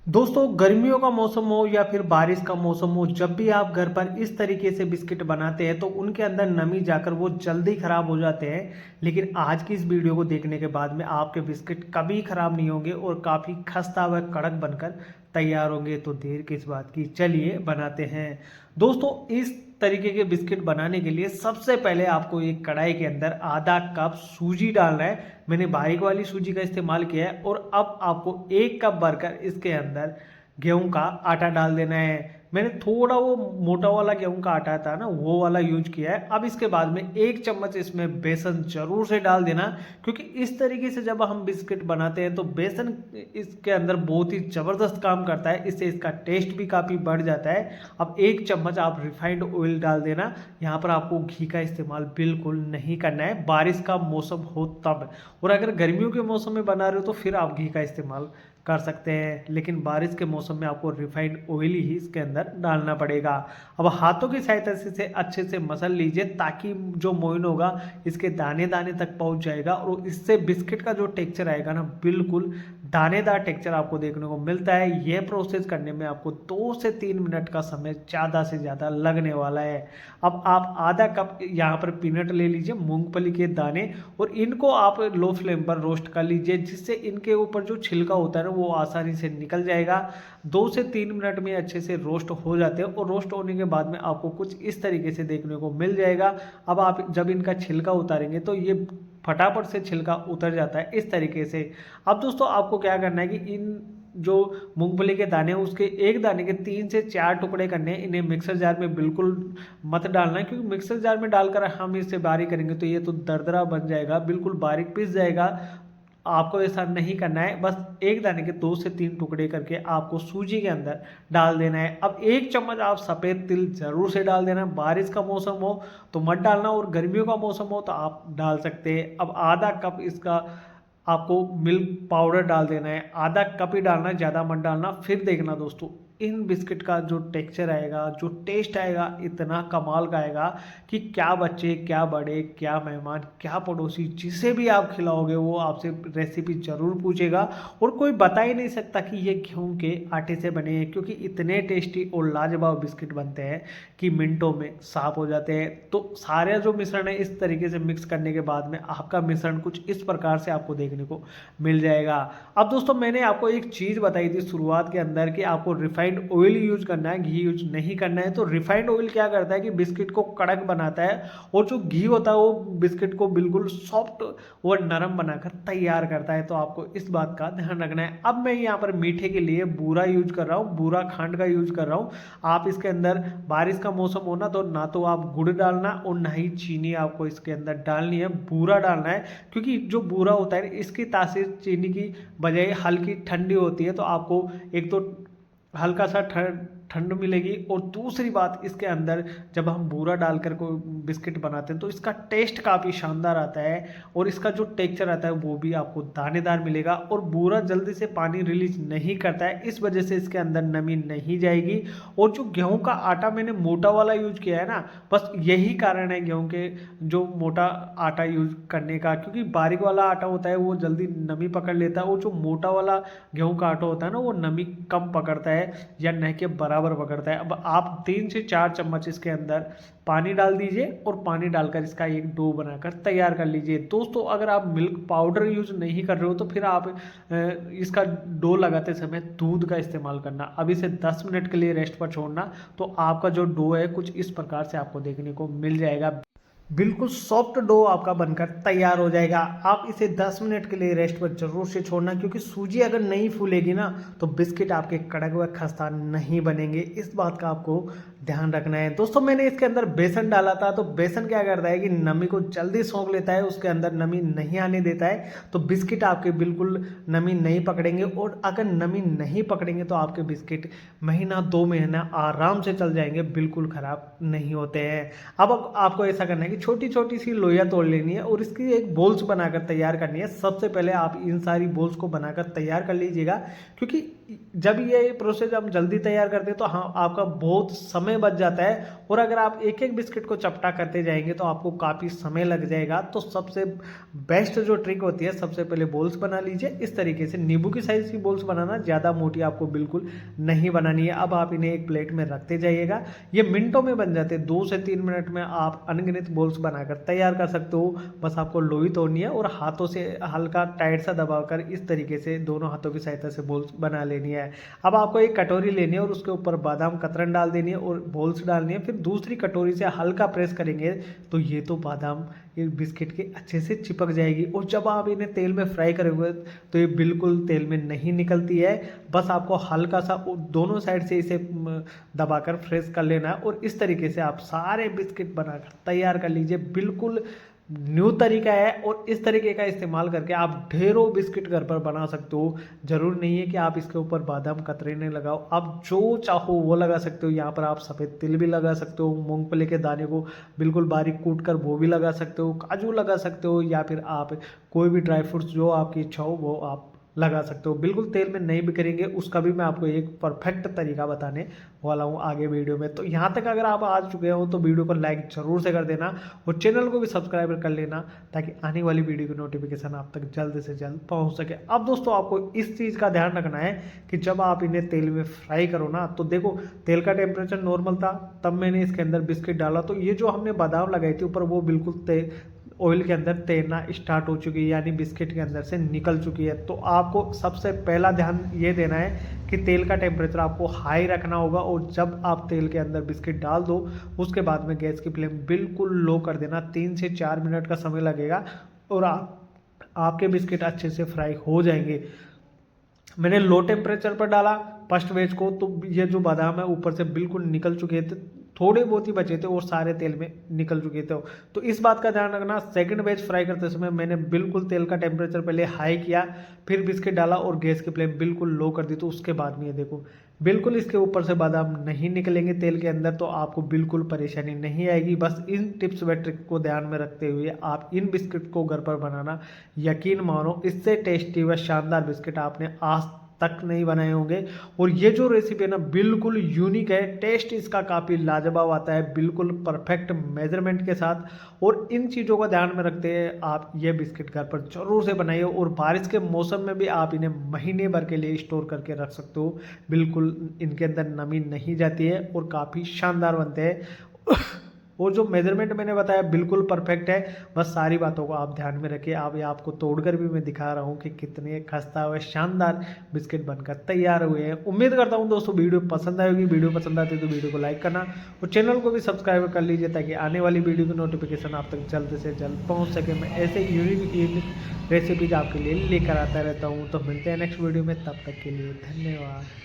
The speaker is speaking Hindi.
दोस्तों गर्मियों का मौसम हो या फिर बारिश का मौसम हो, जब भी आप घर पर इस तरीके से बिस्किट बनाते हैं तो उनके अंदर नमी जाकर वो जल्दी खराब हो जाते हैं। लेकिन आज की इस वीडियो को देखने के बाद में आपके बिस्किट कभी खराब नहीं होंगे और काफ़ी खस्ता व कड़क बनकर तैयार होंगे। तो देर किस बात की, चलिए बनाते हैं। दोस्तों इस तरीके के बिस्किट बनाने के लिए सबसे पहले आपको एक कढ़ाई के अंदर आधा कप सूजी डालना है। मैंने बारीक वाली सूजी का इस्तेमाल किया है। और अब आपको एक कप भरकर इसके अंदर गेहूं का आटा डाल देना है। मैंने थोड़ा वो मोटा वाला गेहूं का आटा था ना, वो वाला यूज किया है। अब इसके बाद में एक चम्मच इसमें बेसन जरूर से डाल देना, क्योंकि इस तरीके से जब हम बिस्किट बनाते हैं तो बेसन इसके अंदर बहुत ही ज़बरदस्त काम करता है। इससे इसका टेस्ट भी काफ़ी बढ़ जाता है। अब एक चम्मच आप रिफाइंड ऑयल डाल देना। यहाँ पर आपको घी का इस्तेमाल बिल्कुल नहीं करना है, बारिश का मौसम हो तब। और अगर गर्मियों के मौसम में बना रहे हो तो फिर आप घी का इस्तेमाल कर सकते हैं, लेकिन बारिश के मौसम में आपको रिफाइंड ऑयल ही इसके अंदर डालना पड़ेगा। अब हाथों की सहायता से अच्छे से मसल लीजिए, ताकि जो मोइन होगा इसके दाने दाने तक पहुंच जाएगा और इससे बिस्किट का जो टेक्सचर आएगा ना, बिल्कुल दानेदार टेक्सचर आपको देखने को मिलता है। यह प्रोसेस करने में आपको 2 से 3 मिनट का समय ज़्यादा से ज़्यादा लगने वाला है। अब आप आधा कप यहाँ पर पीनट ले लीजिए, मूंगफली के दाने, और इनको आप लो फ्लेम पर रोस्ट कर लीजिए, जिससे इनके ऊपर जो छिलका होता है ना वो आसानी से निकल जाएगा। 2 से 3 मिनट में अच्छे से रोस्ट हो जाते हैं और रोस्ट होने के बाद में आपको कुछ इस तरीके से देखने को मिल जाएगा। अब आप जब इनका छिलका उतारेंगे तो ये फटाफट से छिलका उतर जाता है इस तरीके से। अब दोस्तों आपको क्या करना है कि इन जो मूंगफली के दाने हैं उसके एक दाने के 3 से 4 टुकड़े करने हैं। इन्हें मिक्सर जार में बिल्कुल मत डालना है, क्योंकि मिक्सर जार में डालकर हम इसे बारीक करेंगे तो ये तो दरदरा बन जाएगा, बिल्कुल बारीक पीस जाएगा। आपको ऐसा नहीं करना है। बस एक दाने के 2 से 3 टुकड़े करके आपको सूजी के अंदर डाल देना है। अब एक चम्मच आप सफ़ेद तिल जरूर से डाल देना। बारिश का मौसम हो तो मत डालना, और गर्मियों का मौसम हो तो आप डाल सकते हैं। अब आधा कप इसका आपको मिल्क पाउडर डाल देना है, आधा कप ही डालना है, ज़्यादा मत डालना। फिर देखना दोस्तों, इन बिस्किट का जो टेक्सचर आएगा, जो टेस्ट आएगा, इतना कमाल का आएगा कि क्या बच्चे, क्या बड़े, क्या मेहमान, क्या पड़ोसी, जिसे भी आप खिलाओगे वो आपसे रेसिपी ज़रूर पूछेगा। और कोई बता ही नहीं सकता कि ये गेहूं के आटे से बने हैं, क्योंकि इतने टेस्टी और लाजवाब बिस्किट बनते हैं कि मिनटों में साफ हो जाते हैं। तो सारे जो मिश्रण है इस तरीके से मिक्स करने के बाद में आपका मिश्रण कुछ इस प्रकार से आपको देखने को मिल जाएगा। अब दोस्तों मैंने आपको एक चीज़ बताई थी शुरुआत के अंदर कि आपको रिफाइंड ऑयल यूज करना है, घी यूज नहीं करना है। तो रिफाइंड ऑयल क्या करता है कि बिस्किट को कड़क बनाता है, और जो घी होता है वो बिस्किट को बिल्कुल सॉफ्ट और नरम बनाकर तैयार करता है। तो आपको इस बात का ध्यान रखना है। अब मैं यहाँ पर मीठे के लिए बूरा यूज कर रहा हूँ, बूरा खंड का यूज कर रहा हूँ। आप इसके अंदर बारिश का मौसम होना तो ना तो आप गुड़ डालना और ना ही चीनी आपको इसके अंदर डालनी है, बूरा डालना है। क्योंकि जो बूरा होता है इसकी तासीर चीनी की बजाय हल्की ठंडी होती है, तो आपको एक तो हल्का सा ठंड मिलेगी, और दूसरी बात इसके अंदर जब हम बूरा डालकर कोई बिस्किट बनाते हैं तो इसका टेस्ट काफ़ी शानदार आता है, और इसका जो टेक्सचर आता है वो भी आपको दानेदार मिलेगा। और बूरा जल्दी से पानी रिलीज नहीं करता है, इस वजह से इसके अंदर नमी नहीं जाएगी। और जो गेहूं का आटा मैंने मोटा वाला यूज किया है ना, बस यही कारण है गेहूं के जो मोटा आटा यूज करने का, क्योंकि बारीक वाला आटा होता है वो जल्दी नमी पकड़ लेता है, और जो मोटा वाला गेहूं का आटा होता है ना वो नमी कम पकड़ता है या न के बराबर पकड़ता है। अब आप 3 से 4 चम्मच इसके अंदर पानी डाल दीजिए और पानी डालकर इसका एक डो बनाकर तैयार कर लीजिए। दोस्तों अगर आप मिल्क पाउडर यूज नहीं कर रहे हो तो फिर आप इसका डो लगाते समय दूध का इस्तेमाल करना। अब इसे 10 मिनट के लिए रेस्ट पर छोड़ना, तो आपका जो डो है कुछ इस प्रकार से आपको देखने को मिल जाएगा। बिल्कुल सॉफ्ट डो आपका बनकर तैयार हो जाएगा। आप इसे 10 मिनट के लिए रेस्ट पर जरूर से छोड़ना, क्योंकि सूजी अगर नहीं फूलेगी ना तो बिस्किट आपके कड़क व खस्ता नहीं बनेंगे। इस बात का आपको ध्यान रखना है। दोस्तों मैंने इसके अंदर बेसन डाला था, तो बेसन क्या करता है कि नमी को जल्दी सोख लेता है, उसके अंदर नमी नहीं आने देता है। तो बिस्किट आपके बिल्कुल नमी नहीं पकड़ेंगे, और अगर नमी नहीं पकड़ेंगे तो आपके बिस्किट महीना 2 महीना आराम से चल जाएंगे, बिल्कुल ख़राब नहीं होते हैं। अब आपको ऐसा करना है कि छोटी छोटी सी लोइयाँ तोड़ लेनी है और इसकी एक बोल्स बनाकर तैयार करनी है। सबसे पहले आप इन सारी बोल्स को बनाकर तैयार कर लीजिएगा, क्योंकि जब ये प्रोसेस हम जल्दी तैयार करते हैं तो हाँ आपका बहुत समय बच जाता है, और अगर आप एक एक बिस्किट को चपटा करते जाएंगे तो आपको काफ़ी समय लग जाएगा। तो सबसे बेस्ट जो ट्रिक होती है, सबसे पहले बॉल्स बना लीजिए इस तरीके से। नींबू की साइज़ की बॉल्स बनाना, ज़्यादा मोटी आपको बिल्कुल नहीं बनानी है। अब आप इन्हें एक प्लेट में रखते जाइएगा, ये मिनटों में बन जाते हैं। 2 से 3 मिनट में आप अनगिनत बॉल्स बनाकर तैयार कर सकते हो। बस आपको लोई तोड़नी है और हाथों से हल्का टाइट सा दबाकर इस तरीके से दोनों हाथों की सहायता से बॉल्स बना लेनी है। अब आपको एक कटोरी लेनी है और उसके ऊपर बादाम कतरन डाल देनी है और बॉल्स डालनी है। फिर दूसरी कटोरी से हल्का प्रेस करेंगे तो ये तो बादाम ये बिस्किट के अच्छे से चिपक जाएगी। और जब आप इन्हें तेल में फ्राई करोगे तो ये बिल्कुल तेल में नहीं निकलती है। बस आपको हल्का सा दोनों साइड से इसे दबाकर फ्रेश कर लेना है, और इस तरीके से आप सारे बिस्किट बनाकर तैयार कर लीजिए। बिल्कुल न्यू तरीका है, और इस तरीके का इस्तेमाल करके आप ढेरों बिस्किट घर पर बना सकते हो। ज़रूर नहीं है कि आप इसके ऊपर बादाम कतरने लगाओ, आप जो चाहो वो लगा सकते हो। यहाँ पर आप सफ़ेद तिल भी लगा सकते हो, मूंगफली के दाने को बिल्कुल बारीक कूट कर वो भी लगा सकते हो, काजू लगा सकते हो, या फिर आप कोई भी ड्राई फ्रूट्स जो आपकी इच्छा हो वो आप लगा सकते हो। बिल्कुल तेल में नहीं बिखरेंगे, उसका भी मैं आपको एक परफेक्ट तरीका बताने वाला हूँ आगे वीडियो में। तो यहाँ तक अगर आप आ चुके हो तो वीडियो को लाइक ज़रूर से कर देना, और चैनल को भी सब्सक्राइब कर लेना, ताकि आने वाली वीडियो की नोटिफिकेशन आप तक जल्द से जल्द पहुँच सके। अब दोस्तों आपको इस चीज़ का ध्यान रखना है कि जब आप इन्हें तेल में फ्राई करो ना, तो देखो तेल का टेम्परेचर नॉर्मल था, तब मैंने इसके अंदर बिस्किट डाला तो ये जो हमने बादाम लगाई थी ऊपर वो बिल्कुल ऑयल के अंदर तैरना स्टार्ट हो चुकी है, यानी बिस्किट के अंदर से निकल चुकी है। तो आपको सबसे पहला ध्यान ये देना है कि तेल का टेम्परेचर आपको हाई रखना होगा, और जब आप तेल के अंदर बिस्किट डाल दो उसके बाद में गैस की फ्लेम बिल्कुल लो कर देना। 3 से 4 मिनट का समय लगेगा और आपके बिस्किट अच्छे से फ्राई हो जाएंगे। मैंने लो टेम्परेचर पर डाला फर्स्ट बैच को, तो ये जो बादाम है ऊपर से बिल्कुल निकल चुके थे, थोड़े बहुत ही बचे थे और सारे तेल में निकल चुके थे। तो इस बात का ध्यान रखना, सेकंड बैच फ्राई करते समय मैंने बिल्कुल तेल का टेम्परेचर पहले हाई किया, फिर बिस्किट डाला और गैस की फ्लेम बिल्कुल लो कर दी। तो उसके बाद में ये देखो बिल्कुल इसके ऊपर से बादाम नहीं निकलेंगे तेल के अंदर, तो आपको बिल्कुल परेशानी नहीं आएगी। बस इन टिप्स व ट्रिक को ध्यान में रखते हुए आप इन बिस्किट को घर पर बनाना, यकीन मानो इससे टेस्टी व शानदार बिस्किट आपने आज तक नहीं बनाए होंगे। और ये जो रेसिपी है ना बिल्कुल यूनिक है, टेस्ट इसका काफ़ी लाजवाब आता है, बिल्कुल परफेक्ट मेजरमेंट के साथ। और इन चीज़ों का ध्यान में रखते हैं आप ये बिस्किट घर पर ज़रूर से बनाइए, और बारिश के मौसम में भी आप इन्हें महीने भर के लिए स्टोर करके रख सकते हो। बिल्कुल इनके अंदर नमी नहीं जाती है और काफ़ी शानदार बनते हैं। और जो मेजरमेंट मैंने बताया बिल्कुल परफेक्ट है। बस सारी बातों को आप ध्यान में रखिए। अब ये आपको तोड़कर भी मैं दिखा रहा हूँ कि कितने खस्ता हुए शानदार बिस्किट बनकर तैयार हुए हैं। उम्मीद करता हूँ दोस्तों वीडियो पसंद आएगी। वीडियो पसंद आती है तो वीडियो को लाइक करना और चैनल को भी सब्सक्राइब कर लीजिए, ताकि आने वाली वीडियो की नोटिफिकेशन आप तक जल्द से जल्द पहुँच सके। मैं ऐसे यूनिक रेसिपीज आपके लिए लेकर आता रहता हूँ। तो मिलते हैं नेक्स्ट वीडियो में, तब तक के लिए धन्यवाद।